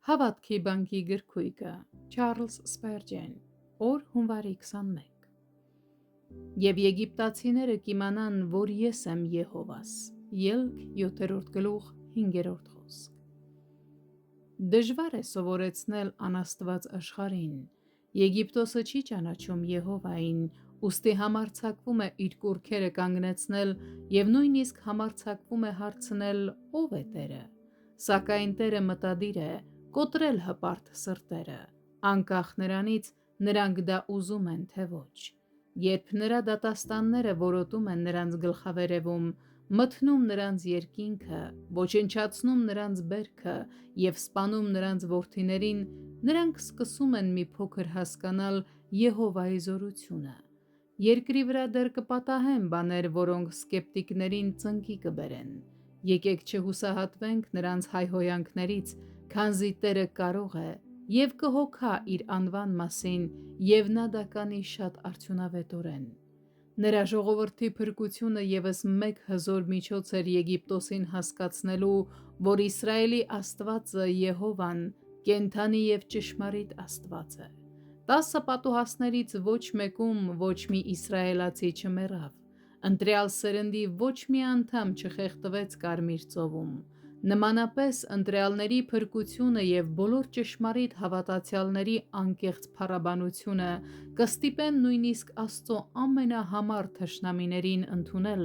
Հավատքի բանկի գրքույկը Չարլզ Սպերջեն, օր հունվարի 21։ Եվ եգիպտացիները կիմանան, որ ես եմ Եհովաս։ Ելք 7-րդ գլուխ 5-րդ խոսք։ Դժվար է սովորեցնել անաստված աշխարհին։ Եգիպտոսը չի ճանաչում Եհովային, ուստի համարձակվում է իր կուռքերը կանգնեցնել և նույնիսկ համարձակվում է հարցնել ո՞վ է Տերը։ Սակայն Տերը մտադիր է կոտրել հպարտ սրտերը, անկախ նրանից նրանք դա ուզում են թե ոչ։ Երբ նրա դատաստանները որոտում են նրանց գլխավերևում, մթնում նրանց երկինքը, ոչնչացնում նրանց բերքը և սպանում նրանց որդիներին, նրանք սկսում են մի փոքր հասկանալ Եհովայի զորությունը։ Երկրի վրա դեռ կպատահեն բաներ, որոնք սկեպտիկներին ծնկի կբերեն։ Եկեք չհուսահատվենք նրանց հայհոյանքներից, քանզի Տերը կարող է և կհոգա իր անվան մասին, և նա դա կանի շատ արդյունավետորեն։ Նրա ժողովրդի փրկությունը ևս մեկ հզոր միջոց էր Եգիպտոսին հասկացնելու, որ Իսրայելի Աստվածը Եհովան կենդանի և ճշմարիտ Աստված է։ 10 պատուհասներից ոչ մեկում ոչ մի իսրայելացի չմեռավ։ Ընտրյալ սերնդի ոչ մի անդամ չխեղդվեց Կարմիր ծովում։ Նմանապես ընտրյալների փրկությունը և բոլոր ճշմարիտ հավատացյալների անկեղծ փառաբանությունը կստիպեն նույնիսկ Աստծո ամենահամար թշնամիներին ընդունել,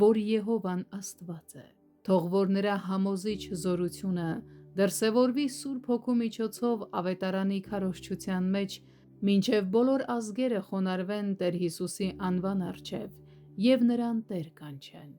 որ Եհովան Աստված է։ Թող որ նրա համոզիչ զորությունը դրսևորվի Սուրբ Հոգու միջոցով Ավետարանի քարոզչության մեջ, մինչև բոլոր ազգերը խոնարհվեն Տեր Հիսուսի անվան առջև և նրան Տեր կանչեն։